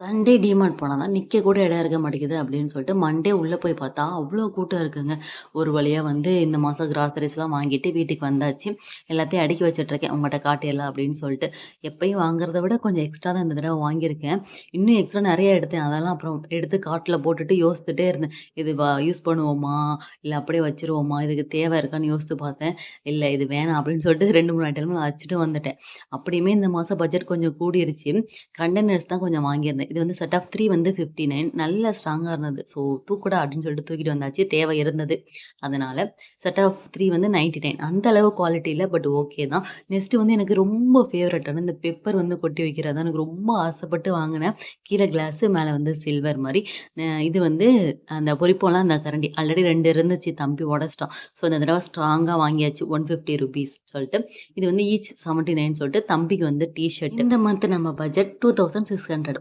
Sunday DMart போனா தான் நிக்க கூட இடம் இருக்க மாட்டேங்குது அப்படின்னு சொல்லிட்டு மண்டே உள்ள போய் பார்த்தா அவ்வளோ கூட்டம் இருக்குங்க. ஒரு வழியா வந்து இந்த மாசம் கிராசரிஸ்லாம் வாங்கிட்டு வீட்டுக்கு வந்தாச்சு. எல்லாத்தையும் அடுக்கி வச்சுட்ருக்கேன். உங்கள்ட்ட காட்டியலாம் அப்படின்னு சொல்லிட்டு. எப்பயும் வாங்குறத விட கொஞ்சம் எக்ஸ்ட்ரா தான் இந்த தடவ வாங்கியிருக்கேன். இன்னும் எக்ஸ்ட்ரா நெறைய எடுத்தேன். அதெல்லாம் அப்புறம் எடுத்து கார்ட்ல போட்டுட்டு யோசிச்சுட்டே இருந்தேன். இது யூஸ் பண்ணுவோமா? இல்ல அப்படியே வச்சுருவோமா? இதுக்கு தேவை இருக்கான்னு யோசித்து பார்த்தேன். இல்ல இது வேணாம் அப்படின்னு சொல்லிட்டு 2, 3 ஐட்டம்லாம் நான் வச்சுட்டு வந்துட்டேன். அப்படியுமே இந்த மாசம் பட்ஜெட் கொஞ்சம் கூடிருச்சு. கண்டெய்னர்ஸ் தான் கொஞ்சம் வாங்கியிருந்தேன். இது வந்து செட் ஆஃப் 3 வந்து 59 நல்ல ஸ்ட்ராங்கா இருந்தது. ஸோ தூக்குடா அப்படின்னு சொல்லிட்டு தூக்கிட்டு வந்தாச்சு. தேவை இருந்தது. அதனால செட் ஆஃப் 3 வந்து 99 அந்த அளவு குவாலிட்டி இல்ல. பட் ஓகே தான். நெக்ஸ்ட் வந்து எனக்கு ரொம்ப ஃபேவரட்டான இந்த பெப்பர் வந்து கொட்டி வைக்கிறது தான் எனக்கு ரொம்ப ஆசைப்பட்டு வாங்கினேன். கீழ கிளாஸு மேல வந்து சில்வர் மாரி. இது வந்து அந்த பொரிப்போம்லாம் அந்த கரண்டி ஆல்ரெடி 2 இருந்துச்சு. தம்பி உடைச்சிட்டான். ஸோ இந்த தடவ ஸ்ட்ராங்கா வாங்கியாச்சு. ₹150 சொல்லிட்டு. இது வந்து ஈச் 79 சொல்லிட்டு தம்பிக்கு வந்து டீ ஷர்ட். இந்த மந்த் நம்ம பட்ஜெட் 2600